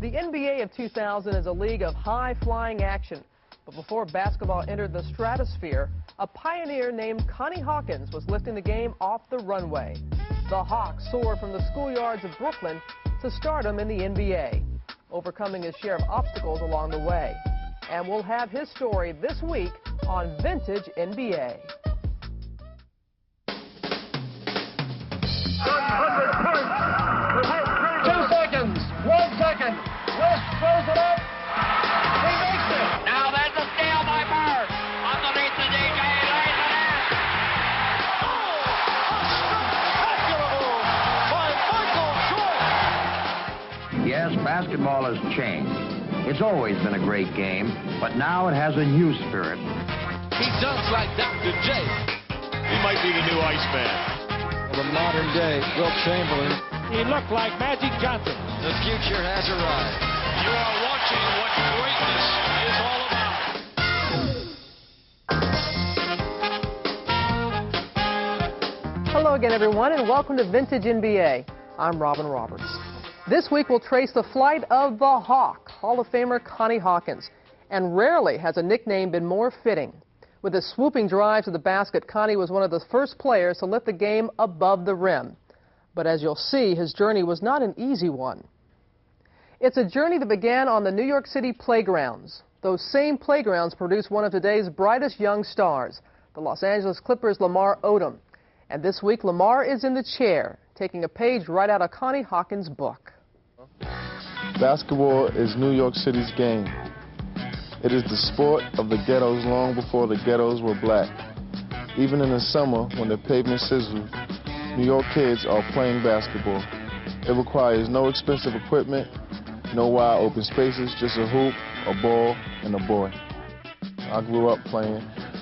The NBA of 2000 is a league of high-flying action. But before basketball entered the stratosphere, a pioneer named Connie Hawkins was lifting the game off the runway. The Hawks soared from the schoolyards of Brooklyn to stardom in the NBA, overcoming his share of obstacles along the way. And we'll have his story this week on Vintage NBA. 2 seconds, 1 second, West throws it up, he makes it! Now there's a steal by Bird, underneath the DJ, lays it in! Oh, spectacular move by Michael Jordan! Yes, basketball has changed. It's always been a great game, but now it has a new spirit. He dunks like Dr. J. He might be the new Iceman. The modern day Wilt Chamberlain. He looked like Magic Johnson. The future has arrived. You are watching what greatness is all about. Hello again, everyone, and welcome to Vintage NBA. I'm Robin Roberts. This week we'll trace the flight of the Hawk, Hall of Famer Connie Hawkins. And rarely has a nickname been more fitting. With his swooping drive to the basket, Connie was one of the first players to lift the game above the rim. But as you'll see, his journey was not an easy one. It's a journey that began on the New York City playgrounds. Those same playgrounds produced one of today's brightest young stars, the Los Angeles Clippers' Lamar Odom. And this week, Lamar is in the chair, taking a page right out of Connie Hawkins' book. Basketball is New York City's game. It is the sport of the ghettos long before the ghettos were black. Even in the summer, when the pavement sizzles, New York kids are playing basketball. It requires no expensive equipment, no wide open spaces, just a hoop, a ball, and a boy. I grew up playing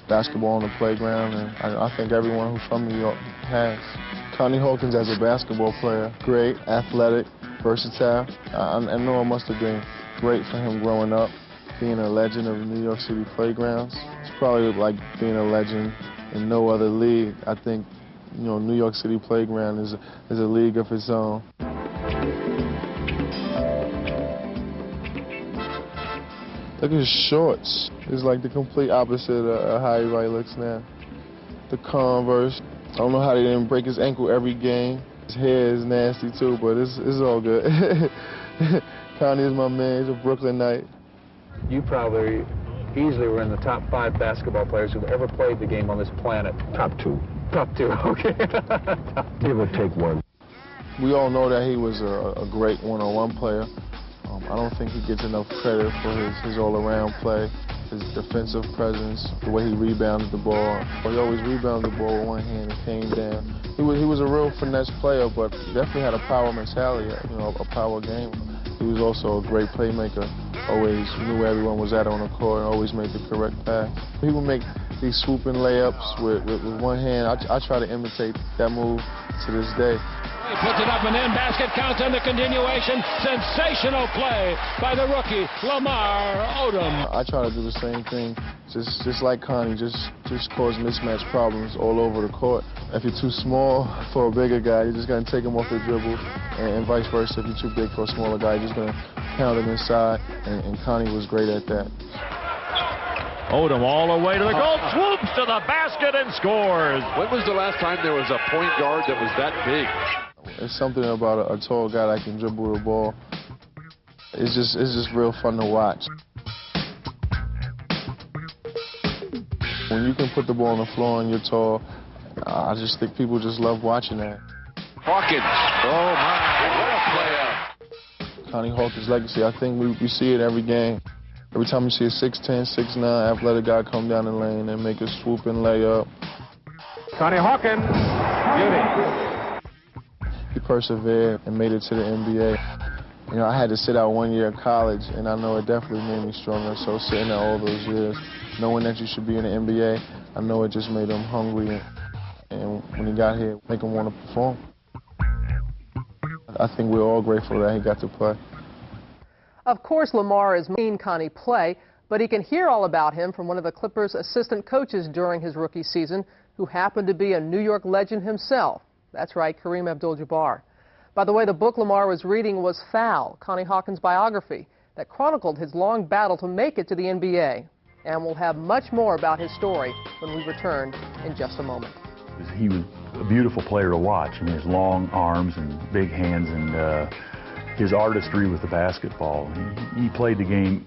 basketball on the playground, and I think everyone who's from New York has. Connie Hawkins as a basketball player, great, athletic, versatile. I know it must have been great for him growing up, being a legend of the New York City playgrounds. It's probably like being a legend in no other league. I think, you know, New York City playground is a league of its own. Look at his shorts. It's like the complete opposite of how everybody looks now. The Converse. I don't know how they didn't break his ankle every game. His hair is nasty too, but it's all good. Connie is my man. He's a Brooklynite. You probably easily were in the top 5 basketball players who've ever played the game on this planet. Top 2. Top 2, okay. Give or take 1. We all know that he was a great one-on-one player. I don't think he gets enough credit for his all-around play, his defensive presence, the way he rebounded the ball. He always rebounded the ball with one hand and came down. He was a real finesse player, but definitely had a power mentality, you know, a power game. He was also a great playmaker. Always knew where everyone was at on the court and always made the correct pass. He would make these swooping layups with one hand. I try to imitate that move to this day. He puts it up and in, basket counts and the continuation. Sensational play by the rookie, Lamar Odom. I try to do the same thing, just like Connie, just cause mismatch problems all over the court. If you're too small for a bigger guy, you're just going to take him off the dribble, and vice versa. If you're too big for a smaller guy, you're just going to pound him inside, and Connie was great at that. Odom all the way to the goal, swoops to the basket and scores. When was the last time there was a point guard that was that big? It's something about a tall guy that can dribble the ball. It's just real fun to watch. When you can put the ball on the floor and you're tall, I just think people just love watching that. Hawkins, oh my, what a play out. Connie Hawkins' legacy, I think we see it every game. Every time you see a 6'10", 6'9", athletic guy come down the lane and make a swooping layup. Connie Hawkins, beauty. He persevered and made it to the NBA. You know, I had to sit out 1 year of college, and I know it definitely made me stronger. So sitting out all those years, knowing that you should be in the NBA, I know it just made him hungry. And when he got here, make him want to perform. I think we're all grateful that he got to play. Of course, Lamar is seen Connie play, but he can hear all about him from one of the Clippers' assistant coaches during his rookie season, who happened to be a New York legend himself. That's right, Kareem Abdul-Jabbar. By the way, the book Lamar was reading was Foul, Connie Hawkins' biography that chronicled his long battle to make it to the NBA. And we'll have much more about his story when we return in just a moment. He was a beautiful player to watch. I mean, his long arms and big hands and his artistry with the basketball. He played the game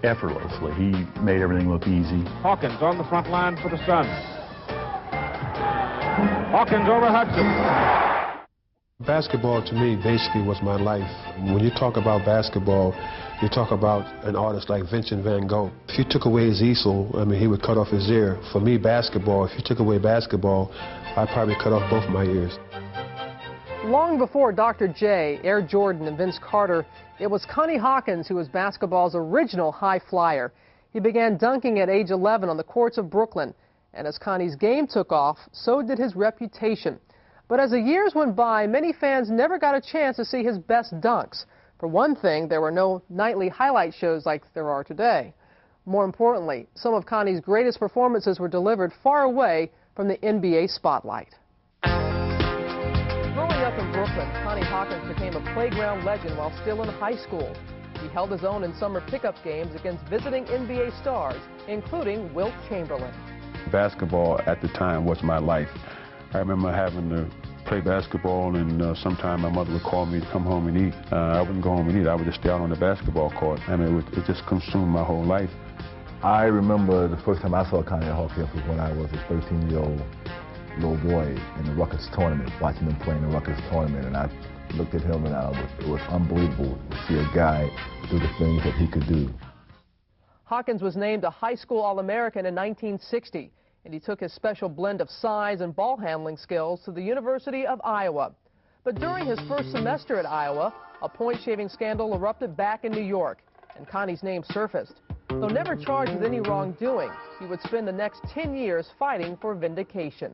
effortlessly. He made everything look easy. Hawkins on the front line for the Suns. Hawkins over Hudson. Basketball to me basically was my life. When you talk about basketball, you talk about an artist like Vincent van Gogh. If you took away his easel, I mean, he would cut off his ear. For me, basketball, if you took away basketball, I'd probably cut off both my ears. Long before Dr. J, Air Jordan, and Vince Carter, it was Connie Hawkins who was basketball's original high flyer. He began dunking at age 11 on the courts of Brooklyn. And as Connie's game took off, so did his reputation. But as the years went by, many fans never got a chance to see his best dunks. For one thing, there were no nightly highlight shows like there are today. More importantly, some of Connie's greatest performances were delivered far away from the NBA spotlight. Growing up in Brooklyn, Connie Hawkins became a playground legend while still in high school. He held his own in summer pickup games against visiting NBA stars, including Wilt Chamberlain. Basketball at the time was my life. I remember having to play basketball, and sometime my mother would call me to come home and eat. I wouldn't go home and eat. I would just stay out on the basketball court. I mean, it just consumed my whole life. I remember the first time I saw Connie Hawkins was when I was a 13-year-old little boy in the Ruckus tournament, watching him play in the Ruckus tournament, and I looked at him and it was unbelievable to see a guy do the things that he could do. Hawkins was named a high school All-American in 1960. And he took his special blend of size and ball handling skills to the University of Iowa. But during his first semester at Iowa, a point-shaving scandal erupted back in New York, and Connie's name surfaced. Though never charged with any wrongdoing, he would spend the next 10 years fighting for vindication.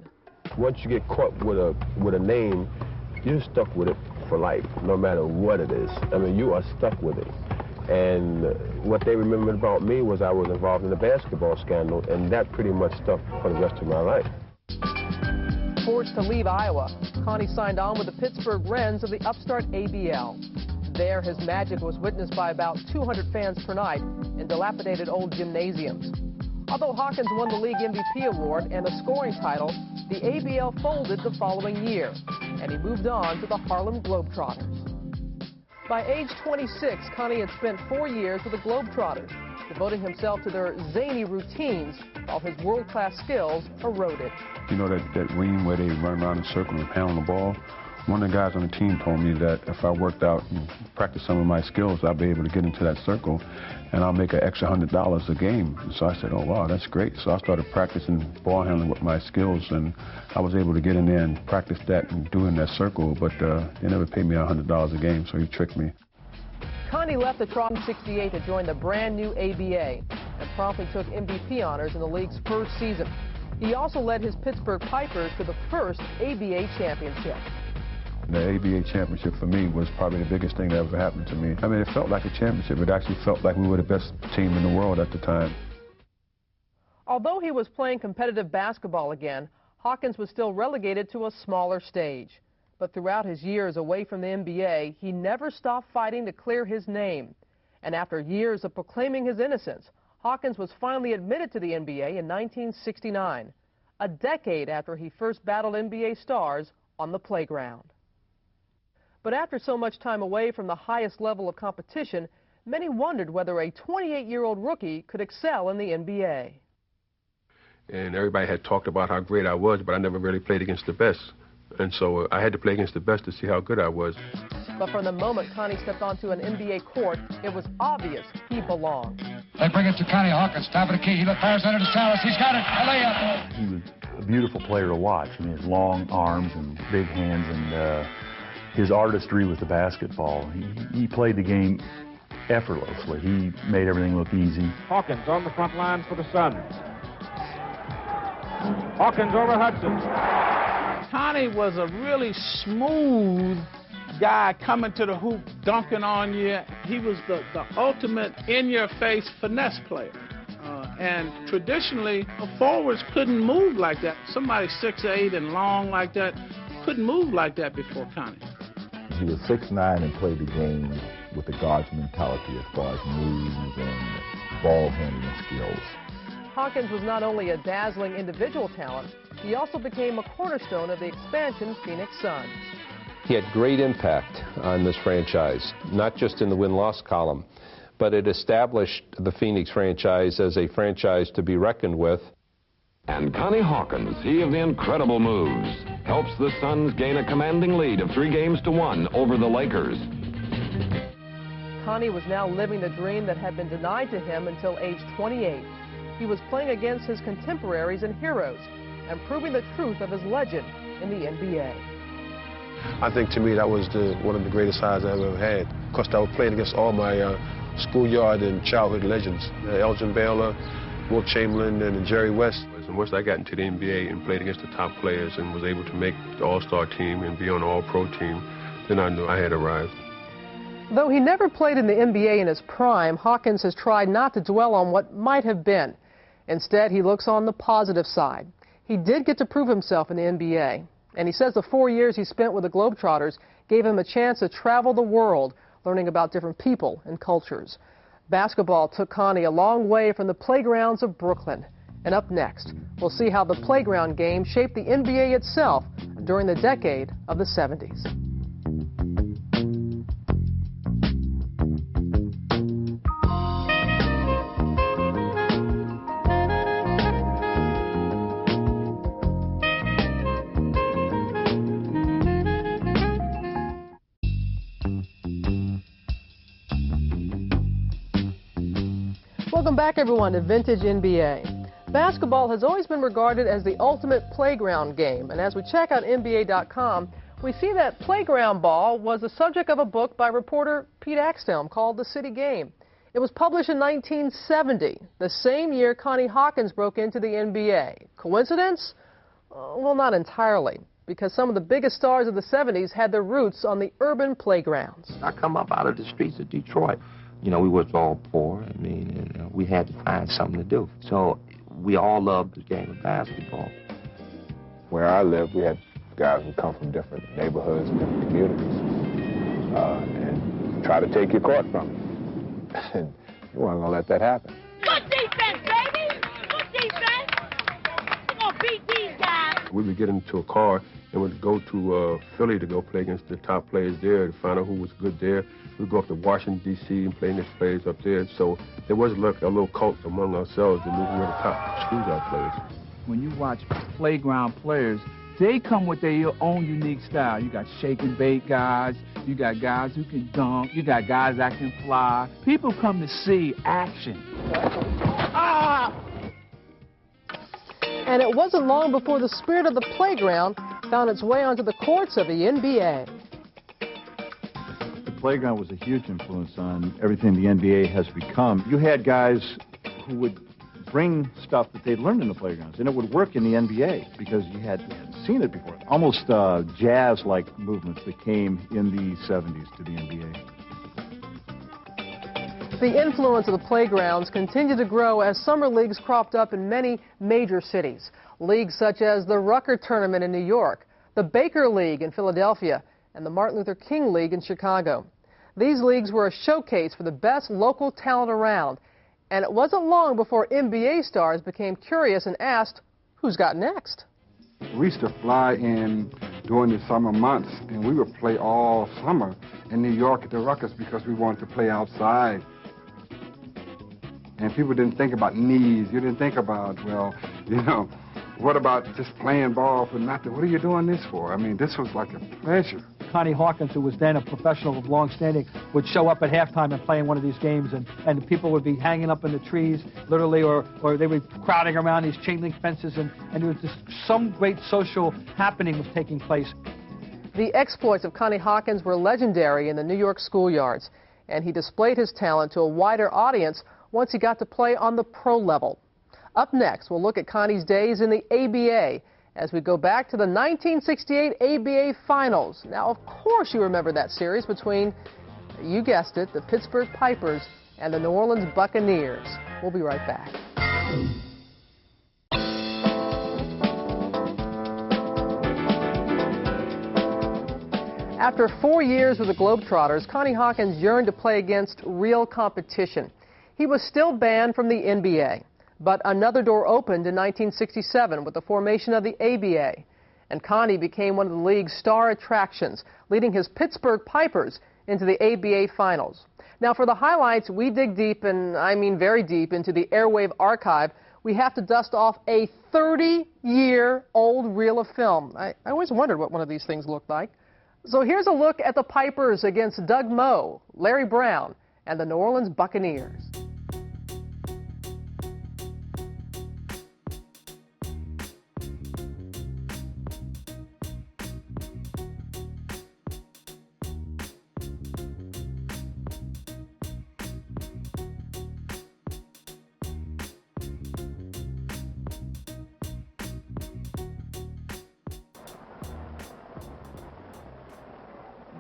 Once you get caught with a name, you're stuck with it for life, no matter what it is. I mean, you are stuck with it. And what they remembered about me was I was involved in a basketball scandal, and that pretty much stuck for the rest of my life. Forced to leave Iowa, Connie signed on with the Pittsburgh Wrens of the upstart ABL. There, his magic was witnessed by about 200 fans per night in dilapidated old gymnasiums. Although Hawkins won the league MVP award and a scoring title, the ABL folded the following year, and he moved on to the Harlem Globetrotters. By age 26, Connie had spent 4 years with the Globetrotters, devoting himself to their zany routines while his world-class skills eroded. You know that ring where they run around in a circle and pound the ball? One of the guys on the team told me that if I worked out and practiced some of my skills, I'd be able to get into that circle and I'll make an extra $100 a game. So I said, oh, wow, that's great. So I started practicing ball handling with my skills, and I was able to get in there and practice that and do in that circle, but they never paid me $100 a game, so he tricked me. Connie left the Trop in '68 to join the brand new ABA and promptly took MVP honors in the league's first season. He also led his Pittsburgh Pipers to the first ABA championship. The ABA championship for me was probably the biggest thing that ever happened to me. I mean, it felt like a championship. It actually felt like we were the best team in the world at the time. Although he was playing competitive basketball again, Hawkins was still relegated to a smaller stage. But throughout his years away from the NBA, he never stopped fighting to clear his name. And after years of proclaiming his innocence, Hawkins was finally admitted to the NBA in 1969, a decade after he first battled NBA stars on the playground. But after so much time away from the highest level of competition, many wondered whether a 28-year-old rookie could excel in the NBA. And everybody had talked about how great I was, but I never really played against the best. And so I had to play against the best to see how good I was. But from the moment Connie stepped onto an NBA court, it was obvious he belonged. They bring it to Connie Hawkins, top of the key. He looks fires under to Salas. He's got it. A layup. He was a beautiful player to watch. I mean, his long arms and big hands and his artistry with the basketball. He played the game effortlessly. He made everything look easy. Hawkins on the front line for the Suns. Hawkins over Hudson. Connie was a really smooth guy coming to the hoop, dunking on you. He was the ultimate in-your-face finesse player. And traditionally, forwards couldn't move like that. Somebody 6'8" and long like that couldn't move like that before Connie. he was 6'9" and played the game with the guard's mentality as far as moves and ball handling skills. Hawkins was not only a dazzling individual talent, he also became a cornerstone of the expansion Phoenix Suns. He had great impact on this franchise, not just in the win-loss column, but it established the Phoenix franchise as a franchise to be reckoned with. And Connie Hawkins, he of the incredible moves, helps the Suns gain a commanding lead of 3-1 over the Lakers. Connie was now living the dream that had been denied to him until age 28. He was playing against his contemporaries and heroes and proving the truth of his legend in the NBA. I think to me that was one of the greatest highs I've ever had. Of course, I was playing against all my schoolyard and childhood legends, Elgin Baylor, Wilt Chamberlain, and Jerry West. And once I got into the NBA and played against the top players and was able to make the All-Star team and be on the All-Pro team, then I knew I had arrived. Though he never played in the NBA in his prime, Hawkins has tried not to dwell on what might have been. Instead, he looks on the positive side. He did get to prove himself in the NBA, and he says the 4 years he spent with the Globetrotters gave him a chance to travel the world, learning about different people and cultures. Basketball took Connie a long way from the playgrounds of Brooklyn. And up next, we'll see how the playground game shaped the NBA itself during the decade of the 70s. Welcome back, everyone, to Vintage NBA. Basketball has always been regarded as the ultimate playground game, and as we check out NBA.com, we see that playground ball was the subject of a book by reporter Pete Axthelm called The City Game. It was published in 1970, the same year Connie Hawkins broke into the NBA. Coincidence? Well, not entirely, because some of the biggest stars of the 70s had their roots on the urban playgrounds. I come up out of the streets of Detroit. You know, we was all poor. I mean, and, we had to find something to do. So we all loved the game of basketball. Where I live, we had guys who come from different neighborhoods and different communities and try to take your court from you. And you weren't going to let that happen. Good defense, baby! Good defense! We're going to beat these guys! We would get into a car and would go to Philly to go play against the top players there to find out who was good there. We'd go up to Washington, D.C. and play against players up there. So there was like a little cult among ourselves to move where the top schoolyard players. When you watch playground players, they come with their own unique style. You got shake and bake guys, you got guys who can dunk, you got guys that can fly. People come to see action. Ah! And it wasn't long before the spirit of the playground found its way onto the courts of the NBA. The playground was a huge influence on everything the NBA has become. You had guys who would bring stuff that they'd learned in the playgrounds, and it would work in the NBA because you hadn't seen it before. Almost jazz-like movements that came in the 70s to the NBA. The influence of the playgrounds continued to grow as summer leagues cropped up in many major cities. Leagues such as the Rucker Tournament in New York, the Baker League in Philadelphia, and the Martin Luther King League in Chicago. These leagues were a showcase for the best local talent around, and it wasn't long before NBA stars became curious and asked, who's got next? We used to fly in during the summer months, and we would play all summer in New York at the Ruckers because we wanted to play outside. And people didn't think about knees. You didn't think about, well, you know, what about just playing ball for nothing? What are you doing this for? I mean, this was like a pleasure. Connie Hawkins, who was then a professional of long standing, would show up at halftime and play in one of these games, and the people would be hanging up in the trees, literally, or they would be crowding around these chain link fences, and it was just some great social happening was taking place. The exploits of Connie Hawkins were legendary in the New York schoolyards, and he displayed his talent to a wider audience once he got to play on the pro level. Up next, we'll look at Connie's days in the ABA as we go back to the 1968 ABA Finals. Now, of course you remember that series between, you guessed it, the Pittsburgh Pipers and the New Orleans Buccaneers. We'll be right back. After 4 years with the Globetrotters, Connie Hawkins yearned to play against real competition. He was still banned from the NBA, but another door opened in 1967 with the formation of the ABA. And Connie became one of the league's star attractions, leading his Pittsburgh Pipers into the ABA finals. Now for the highlights, we dig deep, and I mean very deep, into the airwave archive. We have to dust off a 30-year-old reel of film. I always wondered what one of these things looked like. So here's a look at the Pipers against Doug Moe, Larry Brown, and the New Orleans Buccaneers.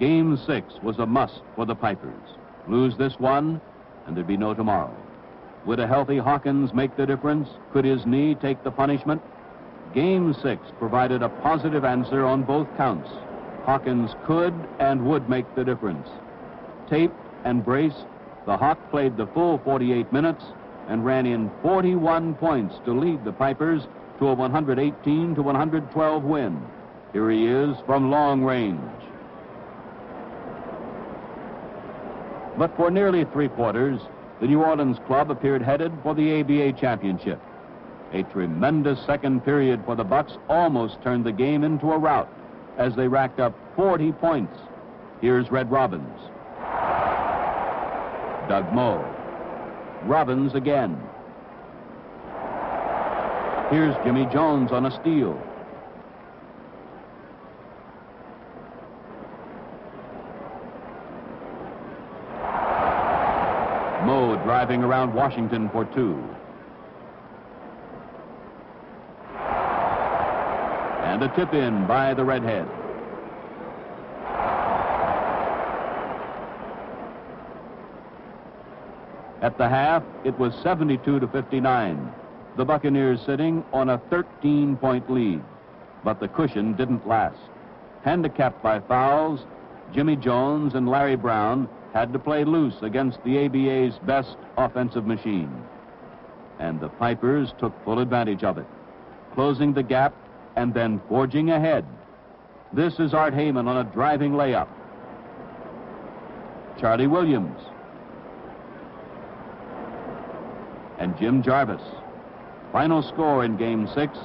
Game 6 was a must for the Pipers. Lose this one, and there'd be no tomorrow. Would a healthy Hawkins make the difference? Could his knee take the punishment? Game 6 provided a positive answer on both counts. Hawkins could and would make the difference. Taped and braced, the Hawk played the full 48 minutes and ran in 41 points to lead the Pipers to a 118-112 win. Here he is from long range. But for nearly 3 quarters, the New Orleans club appeared headed for the ABA championship. A tremendous second period for the Bucks almost turned the game into a rout as they racked up 40 points. Here's Red Robbins. Doug Moe. Robbins again. Here's Jimmy Jones on a steal. Moe driving around Washington for 2. And a tip in by the Redhead. At the half, it was 72-59. The Buccaneers sitting on a 13-point lead. But the cushion didn't last. Handicapped by fouls, Jimmy Jones and Larry Brown had to play loose against the ABA's best offensive machine. And the Pipers took full advantage of it, closing the gap and then forging ahead. This is Art Heyman on a driving layup. Charlie Williams. And Jim Jarvis. Final score in Game 6,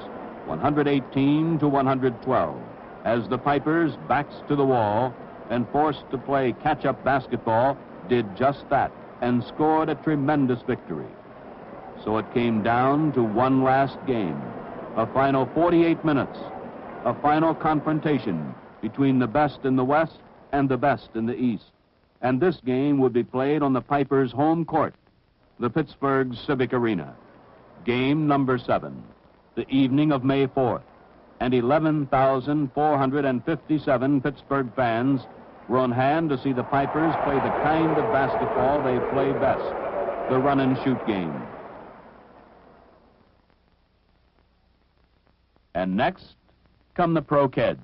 118-112, as the Pipers, backs to the wall, and forced to play catch-up basketball, did just that and scored a tremendous victory. So it came down to one last game, a final 48 minutes, a final confrontation between the best in the West and the best in the East. And this game would be played on the Pipers' home court, the Pittsburgh Civic Arena. Game number 7, the evening of May 4th, and 11,457 Pittsburgh fans were on hand to see the Pipers play the kind of basketball they play best, the run-and-shoot game. And next come the Pro-Keds.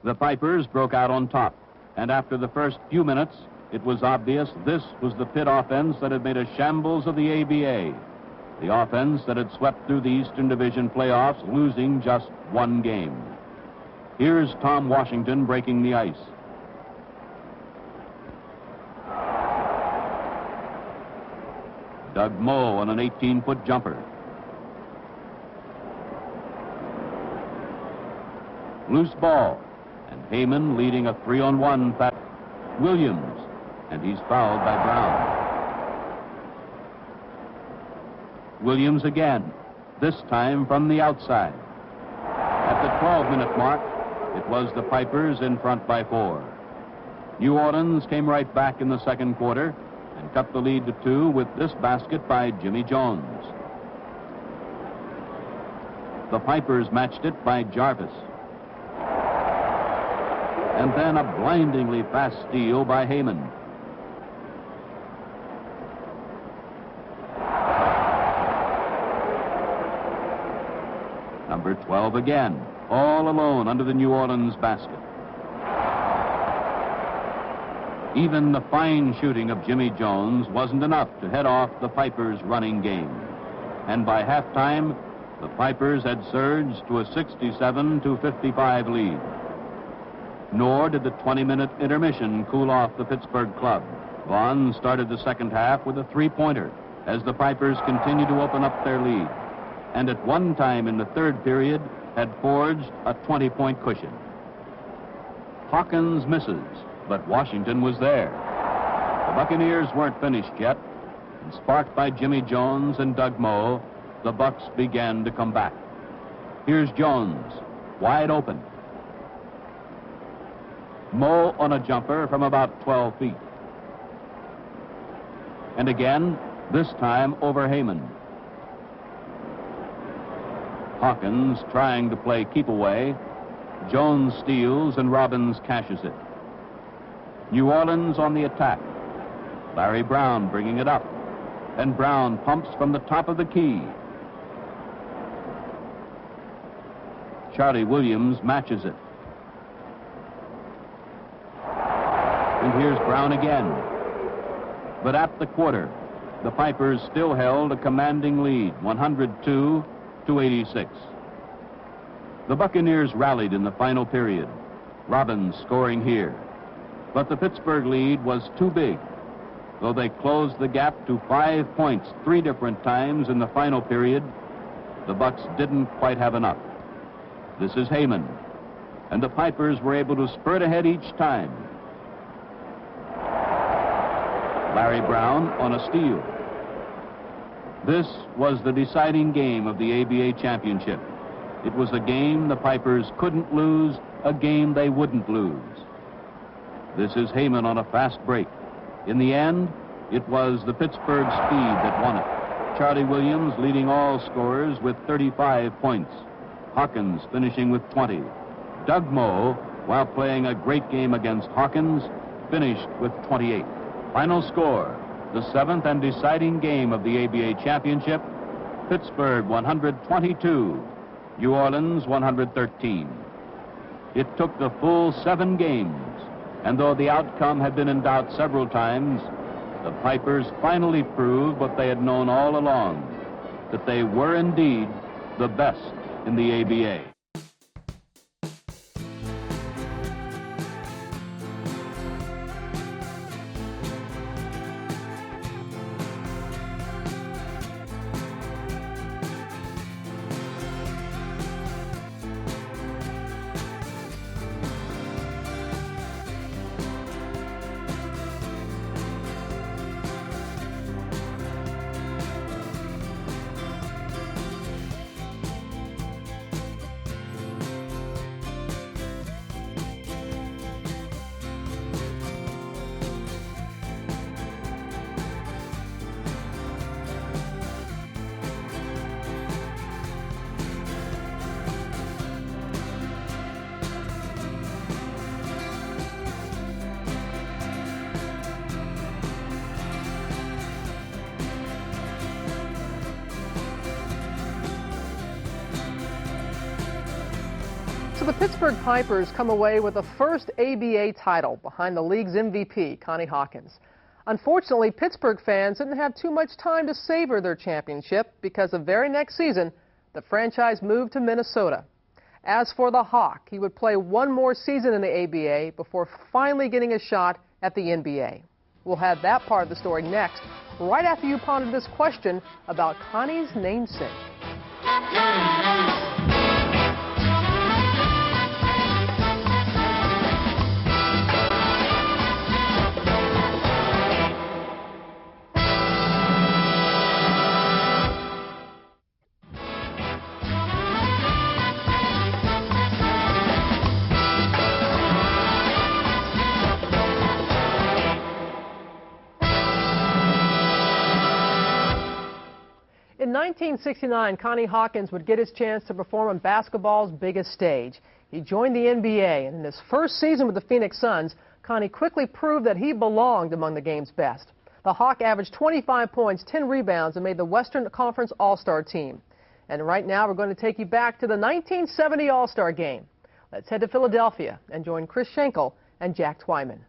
The Pipers broke out on top, and after the first few minutes, it was obvious this was the Pitt offense that had made a shambles of the ABA, the offense that had swept through the Eastern Division playoffs, losing just one game. Here's Tom Washington breaking the ice. Doug Moe on an 18-foot jumper. Loose ball, and Heyman leading a 3-on-1 fat Williams, and he's fouled by Brown. Williams again, this time from the outside. At the 12-minute mark, it was the Pipers in front by 4. New Orleans came right back in the second quarter and cut the lead to 2 with this basket by Jimmy Jones. The Pipers matched it by Jarvis. And then a blindingly fast steal by Heyman. Number 12 again, all alone under the New Orleans basket. Even the fine shooting of Jimmy Jones wasn't enough to head off the Pipers' running game. And by halftime, the Pipers had surged to a 67-55 lead. Nor did the 20-minute intermission cool off the Pittsburgh club. Vaughn started the second half with a three-pointer as the Pipers continued to open up their lead, and at one time in the third period had forged a 20-point cushion. Hawkins misses, but Washington was there. The Buccaneers weren't finished yet, and sparked by Jimmy Jones and Doug Moe, the Bucks began to come back. Here's Jones, wide open. Moe on a jumper from about 12 feet. And again, this time over Heyman. Hawkins trying to play keep away. Jones steals and Robbins cashes it. New Orleans on the attack. Larry Brown bringing it up. And Brown pumps from the top of the key. Charlie Williams matches it. And here's Brown again. But at the quarter, the Pipers still held a commanding lead, 102-86. The Buccaneers rallied in the final period. Robbins scoring here. But the Pittsburgh lead was too big. Though they closed the gap to 5 points 3 different times in the final period, the Bucks didn't quite have enough. This is Heyman, and the Pipers were able to spurt ahead each time. Larry Brown on a steal. This was the deciding game of the ABA championship. It was a game the Pipers couldn't lose, a game they wouldn't lose. This is Heyman on a fast break. In the end, it was the Pittsburgh speed that won it. Charlie Williams leading all scorers with 35 points. Hawkins finishing with 20. Doug Moe, while playing a great game against Hawkins, finished with 28. Final score, the 7th and deciding game of the ABA championship, Pittsburgh 122, New Orleans 113. It took the full 7 games, and though the outcome had been in doubt several times, the Pipers finally proved what they had known all along, that they were indeed the best in the ABA. So the Pittsburgh Pipers come away with the first ABA title behind the league's MVP, Connie Hawkins. Unfortunately, Pittsburgh fans didn't have too much time to savor their championship because the very next season, the franchise moved to Minnesota. As for the Hawk, he would play one more season in the ABA before finally getting a shot at the NBA. We'll have that part of the story next, right after you ponder this question about Connie's namesake. In 1969, Connie Hawkins would get his chance to perform on basketball's biggest stage. He joined the NBA, and in his first season with the Phoenix Suns, Connie quickly proved that he belonged among the game's best. The Hawk averaged 25 points, 10 rebounds, and made the Western Conference All-Star team. And right now, we're going to take you back to the 1970 All-Star Game. Let's head to Philadelphia and join Chris Schenkel and Jack Twyman.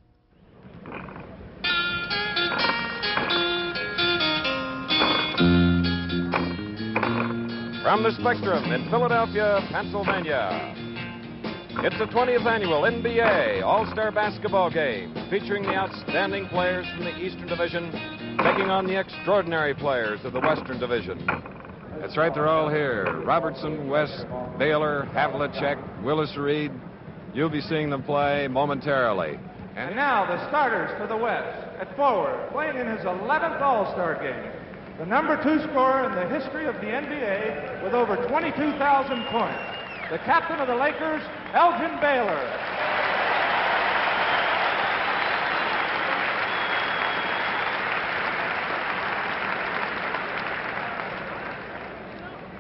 From the Spectrum in Philadelphia, Pennsylvania, it's the 20th annual NBA All-Star Basketball Game, featuring the outstanding players from the Eastern Division taking on the extraordinary players of the Western Division. That's right, they're all here. Robertson, West, Baylor, Havlicek, Willis Reed. You'll be seeing them play momentarily. And now the starters for the West. At forward, playing in his 11th All-Star Game, the #2 scorer in the history of the NBA with over 22,000 points, the captain of the Lakers, Elgin Baylor.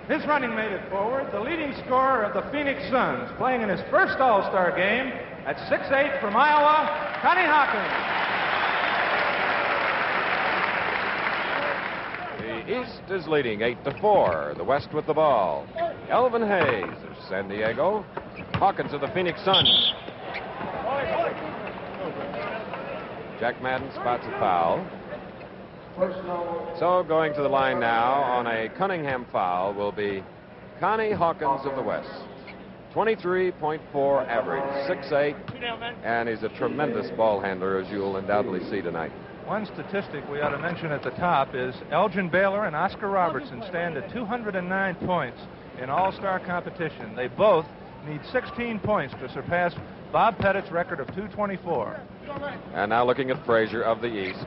His running mate at forward, the leading scorer of the Phoenix Suns, playing in his first All-Star Game at 6'8" from Iowa, Connie Hawkins. The East is leading 8-4. The West with the ball. Elvin Hayes of San Diego. Hawkins of the Phoenix Suns. Jack Madden spots a foul. So going to the line now on a Cunningham foul will be Connie Hawkins of the West. 23.4 average, 6'8", and he's a tremendous ball handler, as you'll undoubtedly see tonight. One statistic we ought to mention at the top is Elgin Baylor and Oscar Robertson stand at 209 points in all-star competition. They both need 16 points to surpass Bob Pettit's record of 224. And now looking at Frazier of the East.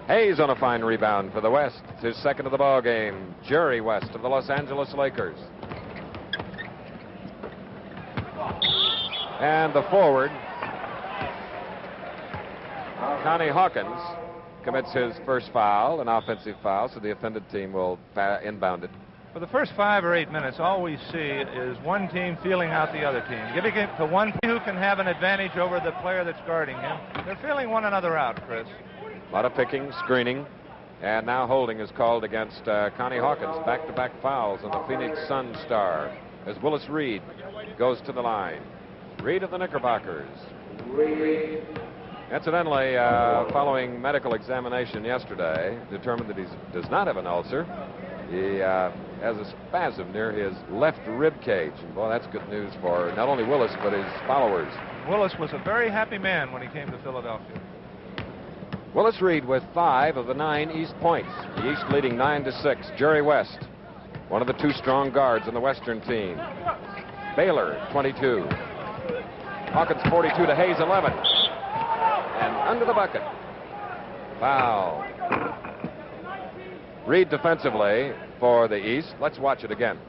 Hayes on a fine rebound for the West. It's his second of the ball game. Jerry West of the Los Angeles Lakers. And the forward, Connie Hawkins, commits his first foul, an offensive foul, so the offended team will inbound it. For the first 5 or 8 minutes, all we see is one team feeling out the other team, giving it to one who can have an advantage over the player that's guarding him. They're feeling one another out, Chris. A lot of picking, screening, and now holding is called against Connie Hawkins. Back-to-back fouls on the Phoenix Sun star as Willis Reed goes to the line. Reed of the Knickerbockers. Incidentally, following medical examination yesterday, determined that he does not have an ulcer. He has a spasm near his left rib cage. And boy, that's good news for not only Willis, but his followers. Willis was a very happy man when he came to Philadelphia. Willis Reed with 5 of the 9 East points. The East leading 9-6. Jerry West, one of the 2 strong guards on the Western team. Baylor, 22. Hawkins, 42 to Hayes, 11. And under the bucket. Foul. Reed defensively for the East. Let's watch it again.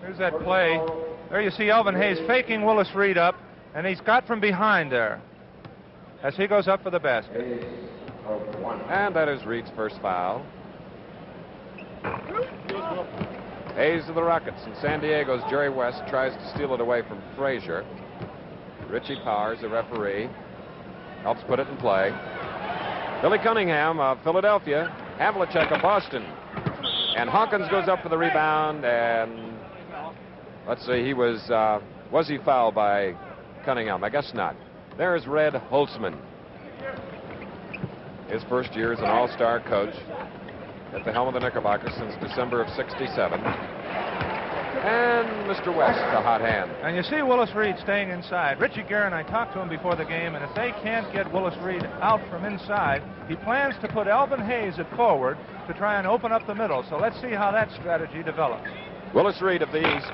Here's that play. There you see Elvin Hayes faking Willis Reed up, and he's got from behind there as he goes up for the basket. And that is Reed's first foul. Hayes of the Rockets, and San Diego's Jerry West tries to steal it away from Frazier. Richie Powers, the referee, helps put it in play. Billy Cunningham of Philadelphia, Havlicek of Boston. And Hawkins goes up for the rebound, and let's see, he was he fouled by Cunningham? I guess not. There's Red Holtzman. His first year as an all-star coach at the helm of the Knickerbockers since December of '67. And Mr. West, a hot hand. And you see Willis Reed staying inside. Richie Guerin, I talked to him before the game, and if they can't get Willis Reed out from inside, he plans to put Elvin Hayes at forward to try and open up the middle. So let's see how that strategy develops. Willis Reed of the East.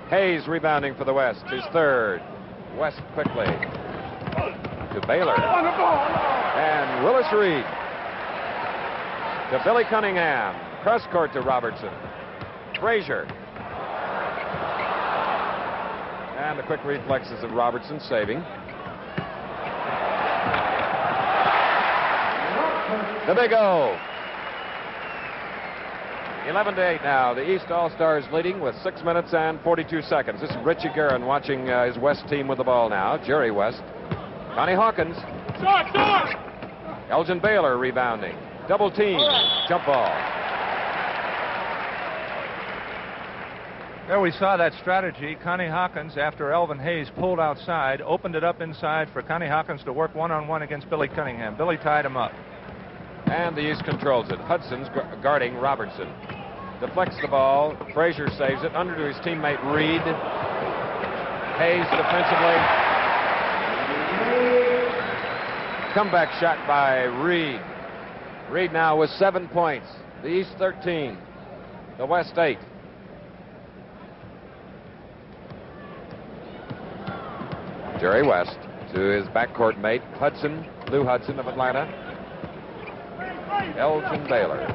Hayes rebounding for the West, his third. West quickly to Baylor. And Willis Reed to Billy Cunningham. Cross court to Robertson. Frazier. And the quick reflexes of Robertson saving. The big O. 11-8 now. The East All-Stars leading with 6 minutes and 42 seconds. This is Richie Guerin watching his West team with the ball now. Jerry West. Connie Hawkins. Elgin Baylor rebounding. Double team. Jump ball. There we saw that strategy. Connie Hawkins, after Elvin Hayes pulled outside, opened it up inside for Connie Hawkins to work one-on-one against Billy Cunningham. Billy tied him up. And the East controls it. Hudson's guarding Robertson. Deflects the ball. Frazier saves it. Under to his teammate Reed. Hayes defensively. Comeback shot by Reed. Reed now with 7 points. The East 13. The West 8. Jerry West to his backcourt mate, Hudson, Lou Hudson of Atlanta. Elgin Baylor.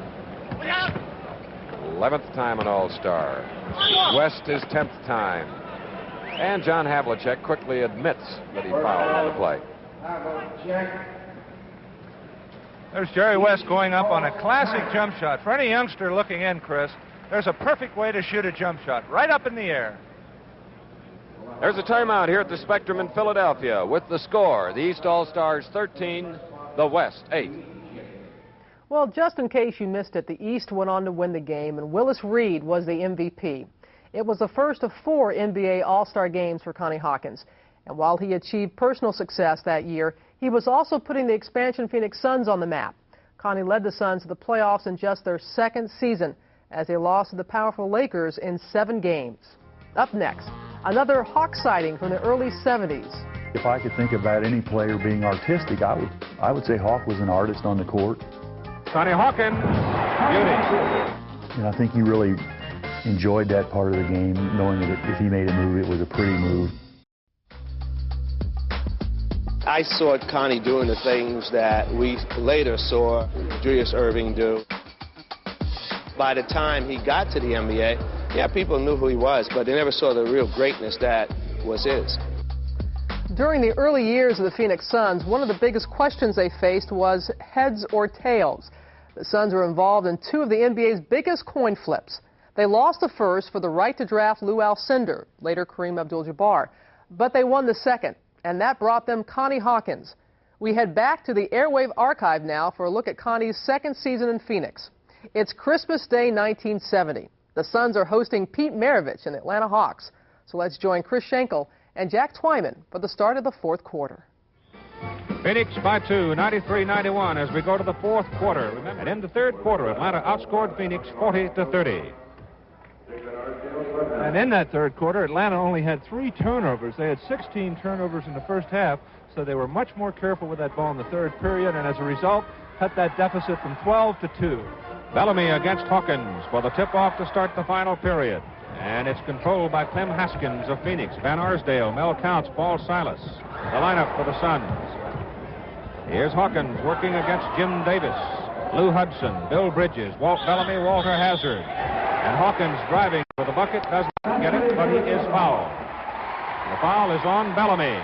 11th time an All-Star. West his 10th time. And John Havlicek quickly admits that he fouled on the play. There's Jerry West going up on a classic jump shot. For any youngster looking in, Chris, there's a perfect way to shoot a jump shot, right up in the air. There's a timeout here at the Spectrum in Philadelphia with the score. The East All-Stars 13, the West 8. Well, just in case you missed it, the East went on to win the game, and Willis Reed was the MVP. It was the first of 4 NBA All-Star games for Connie Hawkins. And while he achieved personal success that year, he was also putting the expansion Phoenix Suns on the map. Connie led the Suns to the playoffs in just their 2nd season as they lost to the powerful Lakers in 7 games. Up next, another Hawk sighting from the early 70s. If I could think about any player being artistic, I would say Hawk was an artist on the court. Connie Hawkins, beauty. And I think he really enjoyed that part of the game, knowing that if he made a move, it was a pretty move. I saw Connie doing the things that we later saw Julius Erving do. By the time he got to the NBA, yeah, people knew who he was, but they never saw the real greatness that was his. During the early years of the Phoenix Suns, one of the biggest questions they faced was heads or tails. The Suns were involved in 2 of the NBA's biggest coin flips. They lost the first for the right to draft Lou Alcindor, later Kareem Abdul-Jabbar, but they won the second, and that brought them Connie Hawkins. We head back to the Airwave archive now for a look at Connie's 2nd season in Phoenix. It's Christmas Day 1970. The Suns are hosting Pete Maravich and the Atlanta Hawks. So let's join Chris Schenkel and Jack Twyman for the start of the 4th quarter. Phoenix by 2, 93-91 as we go to the 4th quarter. And in the 3rd quarter, Atlanta outscored Phoenix 40-30. And in that 3rd quarter, Atlanta only had 3 turnovers. They had 16 turnovers in the first half, so they were much more careful with that ball in the 3rd period, and as a result, cut that deficit from 12-2. Bellamy against Hawkins for the tip-off to start the final period. And it's controlled by Clem Haskins of Phoenix, Van Arsdale, Mel Counts, Paul Silas. The lineup for the Suns. Here's Hawkins working against Jim Davis, Lou Hudson, Bill Bridges, Walt Bellamy, Walter Hazard. And Hawkins driving for the bucket, doesn't get it, but he is fouled. The foul is on Bellamy.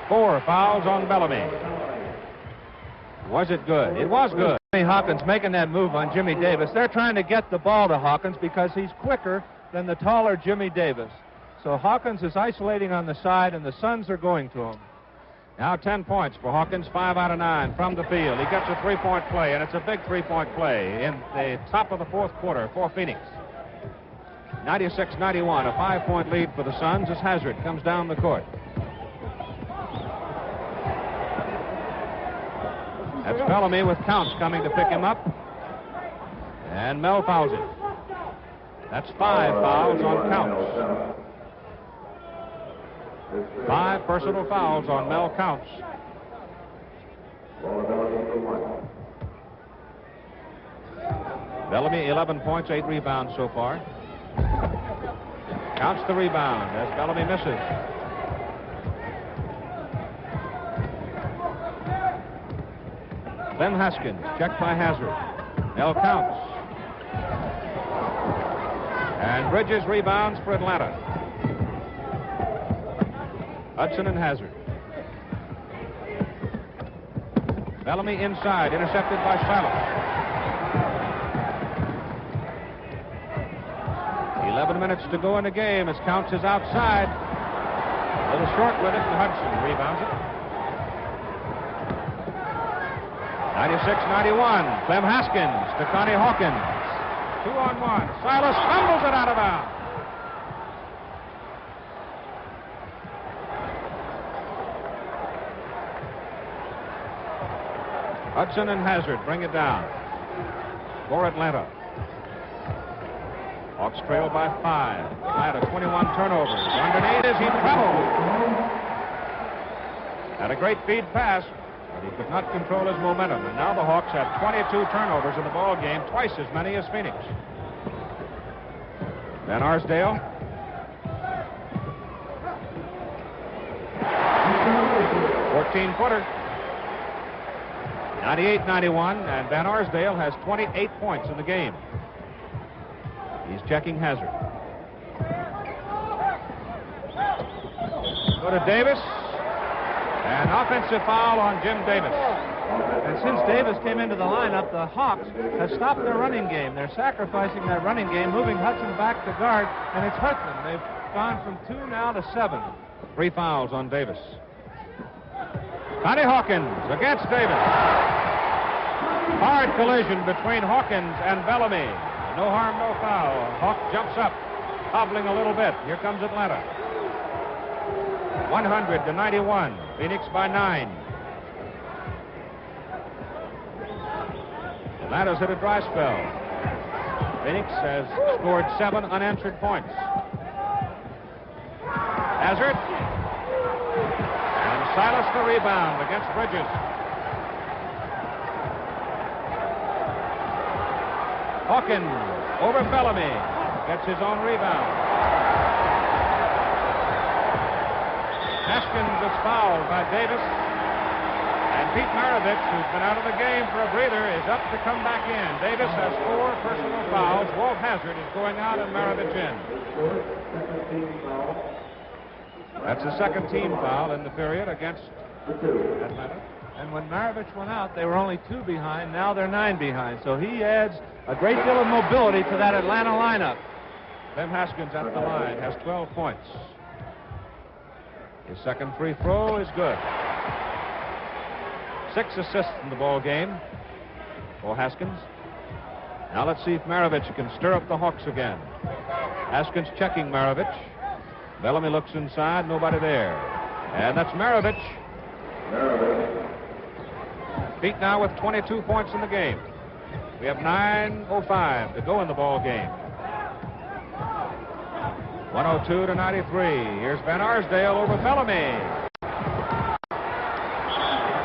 4 fouls on Bellamy. Was it good? It was good. Hawkins making that move on Jimmy Davis. They're trying to get the ball to Hawkins because he's quicker than the taller Jimmy Davis. So Hawkins is isolating on the side, and the Suns are going to him. Now 10 points for Hawkins, 5 out of 9 from the field. He gets a 3-point play, and it's a big 3-point play in the top of the 4th quarter for Phoenix. 96-91, a 5-point lead for the Suns as Hazard comes down the court. That's Bellamy with Counts coming to pick him up. And Mel fouls it. That's 5 fouls on Counts. 5 personal fouls on Mel Counts. Bellamy, 11 points, 8 rebounds so far. Counts the rebound as Bellamy misses. Clem Haskins, checked by Hazard. Mel Counts. And Bridges rebounds for Atlanta. Hudson and Hazard. Bellamy inside, intercepted by Silas. 11 minutes to go in the game as Counts is outside. A little short with it, and Hudson rebounds it. 96-91. Clem Haskins to Connie Hawkins. 2-on-1. Silas fumbles it out of bounds. Hudson and Hazard bring it down for Atlanta. Hawks trail by 5. Atlanta 21 turnovers. Underneath is he traveled. Had a great feed pass, but he could not control his momentum. And now the Hawks have 22 turnovers in the ball game, twice as many as Phoenix. Van Arsdale. 14-footer. 98-91, and Van Arsdale has 28 points in the game. He's checking Hazard. Go to Davis. An offensive foul on Jim Davis. And since Davis came into the lineup, the Hawks have stopped their running game. They're sacrificing that running game, moving Hudson back to guard, and it's hurt them. They've gone from 2 now to 7. 3 fouls on Davis. Connie Hawkins against Davis. Hard collision between Hawkins and Bellamy. No harm, no foul. Hawk jumps up, hobbling a little bit. Here comes Atlanta. 100-91. Phoenix by 9. Atlanta's hit a dry spell. Phoenix has scored 7 unanswered points. Hazard. And Silas the rebound against Bridges. Hawkins over Bellamy. Gets his own rebound. Haskins is fouled by Davis. And Pete Maravich, who's been out of the game for a breather, is up to come back in. Davis has 4 personal fouls. Walt Hazard is going out and Maravich in. That's the second team foul in the period against Atlanta. And when Maravich went out, they were only 2 behind. Now they're 9 behind. So he adds a great deal of mobility to that Atlanta lineup. Clem Haskins at the line has 12 points. His second free throw is good. 6 assists in the ball game for Haskins. Now let's see if Maravich can stir up the Hawks again. Haskins checking Maravich. Bellamy looks inside, nobody there. And that's Maravich. Pete now with 22 points in the game. We have 9:05 to go in the ball game. 102-93. Here's Van Arsdale over Bellamy.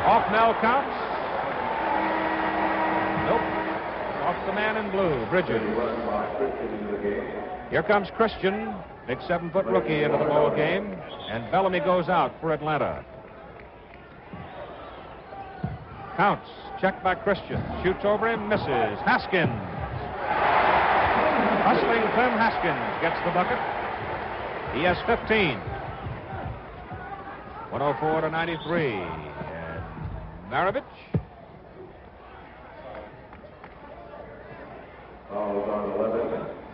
Off Mel counts. Nope. Off the man in blue, Bridges. Here comes Christian, big 7-foot rookie into the ball game, and Bellamy goes out for Atlanta. Counts, checked by Christian, shoots over him, misses. Haskins. Hustling Clem Haskins gets the bucket. He has 15. 104-93. And Maravich.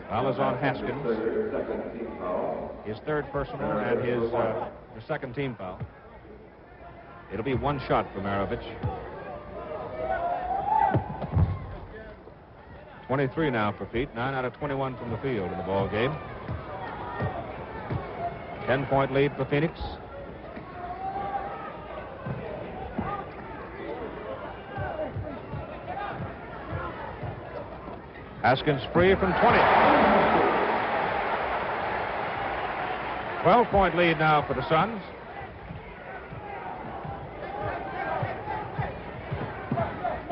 Foul is on Haskins. His third personal and his second team foul. It'll be 1 shot for Maravich. 23 now for Pete. 9 out of 21 from the field in the ball game. 10-point lead for Phoenix. Haskins free from 20. 12-point lead now for the Suns.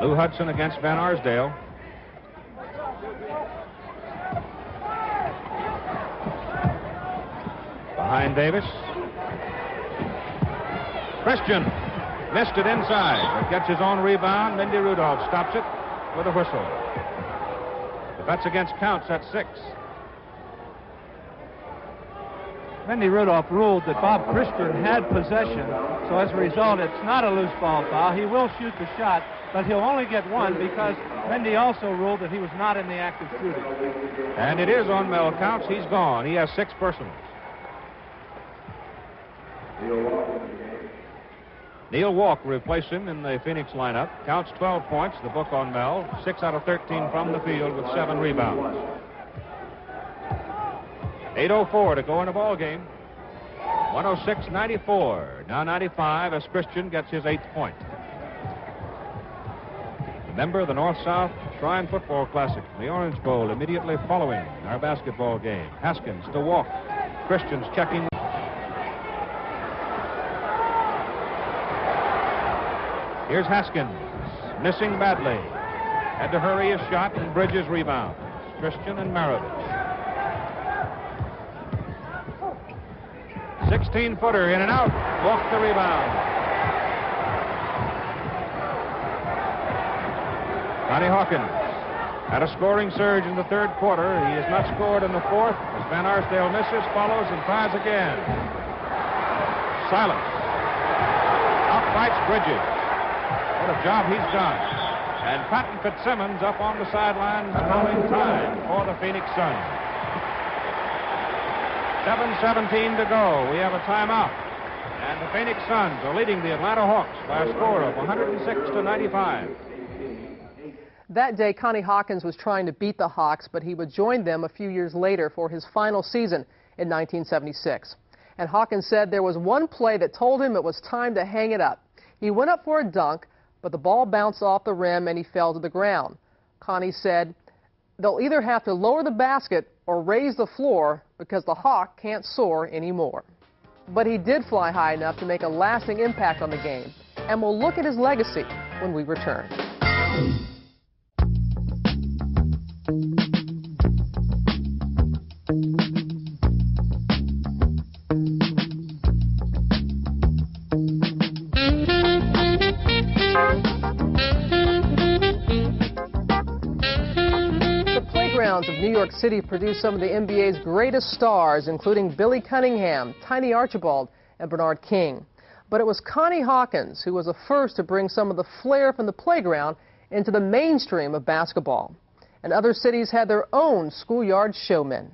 Lou Hudson against Van Arsdale. Behind Davis. Christian missed it inside, but gets his own rebound. Mindy Rudolph stops it with a whistle. If that's against Counts, that's 6. Mindy Rudolph ruled that Bob Christian had possession, so as a result, it's not a loose ball foul. He will shoot the shot, but he'll only get 1 because Mindy also ruled that he was not in the act of shooting. And it is on Mel Counts. He's gone. He has 6 personals. Neil Walk replaced him in the Phoenix lineup. Counts 12 points, the book on Mel. 6 out of 13 from the field with 7 rebounds. 8:04 to go in the ball game. 106-94. Now 95 as Christian gets his 8th point. Remember the North-South Shrine Football Classic, the Orange Bowl, immediately following our basketball game. Haskins to walk. Christian's checking. Here's Haskins, missing badly. Had to hurry his shot, and Bridges rebounds. Christian and Maravich. 16-footer in and out. Walked the rebound. Connie Hawkins had a scoring surge in the third quarter. He has not scored in the fourth. As Van Arsdale misses, follows, and tries again. Silence. Outfights Bridges. What a job he's done. And Patton Fitzsimmons up on the sidelines calling time for the Phoenix Suns. 7:17 to go. We have a timeout. And the Phoenix Suns are leading the Atlanta Hawks by a score of 106-95. That day, Connie Hawkins was trying to beat the Hawks, but he would join them a few years later for his final season in 1976. And Hawkins said there was one play that told him it was time to hang it up. He went up for a dunk, but the ball bounced off the rim and he fell to the ground. Connie said they'll either have to lower the basket or raise the floor because the Hawk can't soar anymore. But he did fly high enough to make a lasting impact on the game. And we'll look at his legacy when we return. Of New York City produced some of the NBA's greatest stars, including Billy Cunningham, Tiny Archibald, and Bernard King. But it was Connie Hawkins who was the first to bring some of the flair from the playground into the mainstream of basketball. And other cities had their own schoolyard showmen.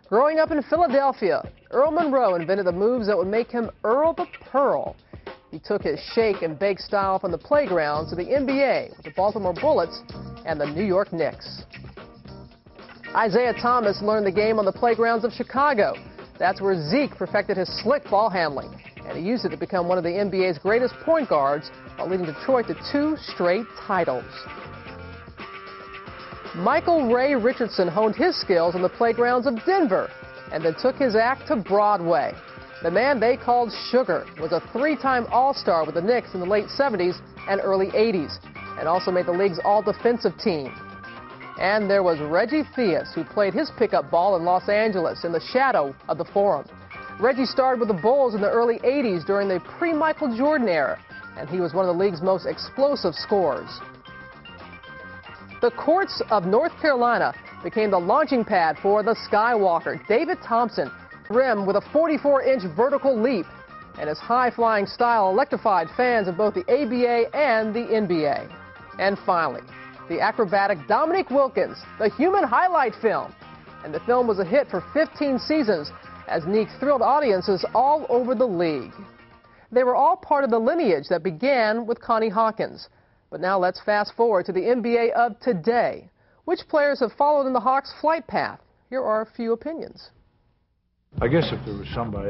Growing up in Philadelphia, Earl Monroe invented the moves that would make him Earl the Pearl. He took his shake and bake style from the playground to the NBA with the Baltimore Bullets and the New York Knicks. Isaiah Thomas learned the game on the playgrounds of Chicago. That's where Zeke perfected his slick ball handling, and he used it to become one of the NBA's greatest point guards while leading Detroit to 2 straight titles. Michael Ray Richardson honed his skills on the playgrounds of Denver and then took his act to Broadway. The man they called Sugar was a 3-time All-Star with the Knicks in the late 70s and early 80s, and also made the league's all-defensive team. And there was Reggie Theus, who played his pickup ball in Los Angeles in the shadow of the Forum. Reggie started with the Bulls in the early 80s during the pre-Michael Jordan era, and he was one of the league's most explosive scorers. The courts of North Carolina became the launching pad for the Skywalker, David Thompson, rim with a 44-inch vertical leap, and his high-flying style electrified fans of both the ABA and the NBA. And finally, the acrobatic Dominique Wilkins, the human highlight film. And the film was a hit for 15 seasons as Neek thrilled audiences all over the league. They were all part of the lineage that began with Connie Hawkins. But now let's fast forward to the NBA of today. Which players have followed in the Hawks' flight path? Here are a few opinions. I guess if there was somebody,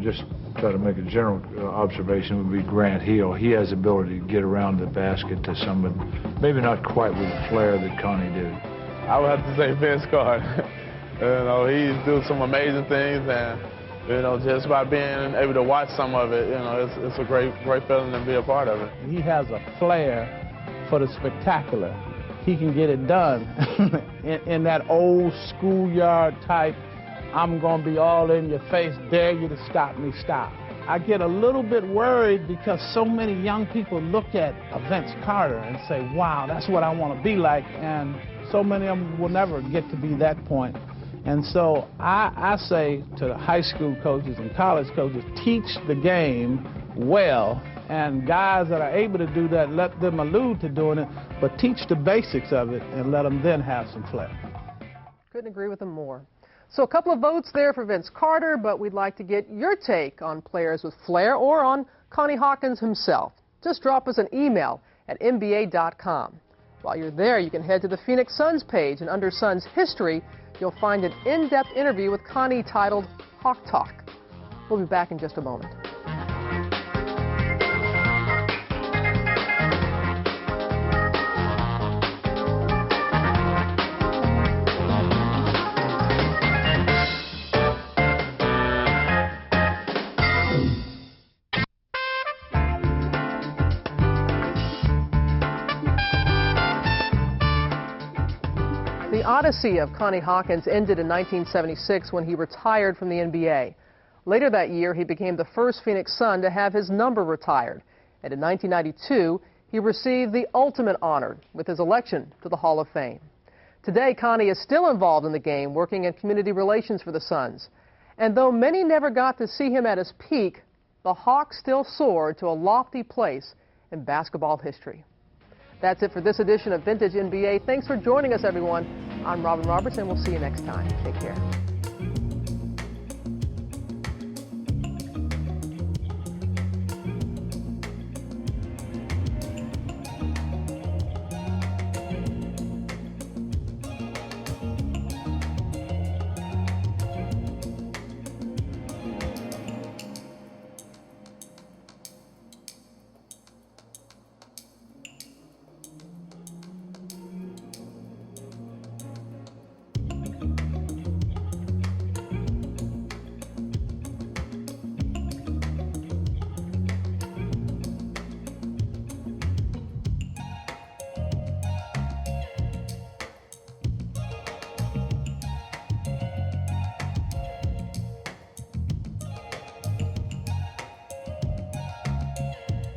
just try to make a general observation, would be Grant Hill. He has the ability to get around the basket to somebody, maybe not quite with the flair that Connie did. I would have to say Vince Carter. He's doing some amazing things, and just by being able to watch some of it, it's a great feeling to be a part of it. He has a flair for the spectacular. He can get it done in that old schoolyard type. I'm going to be all in your face, dare you to stop me, stop. I get a little bit worried because so many young people look at Vince Carter and say, wow, that's what I want to be like, and so many of them will never get to be that point. And so I say to the high school coaches and college coaches, teach the game well, and guys that are able to do that, let them allude to doing it, but teach the basics of it and let them then have some flair. Couldn't agree with him more. So a couple of votes there for Vince Carter, but we'd like to get your take on players with flair or on Connie Hawkins himself. Just drop us an email at NBA.com. While you're there, you can head to the Phoenix Suns page, and under Suns History, you'll find an in-depth interview with Connie titled Hawk Talk. We'll be back in just a moment. The odyssey of Connie Hawkins ended in 1976 when he retired from the NBA. Later that year, he became the first Phoenix Sun to have his number retired. And in 1992, he received the ultimate honor with his election to the Hall of Fame. Today, Connie is still involved in the game, working in community relations for the Suns. And though many never got to see him at his peak, the Hawks still soared to a lofty place in basketball history. That's it for this edition of Vintage NBA. Thanks for joining us, everyone. I'm Robin Roberts, and we'll see you next time. Take care.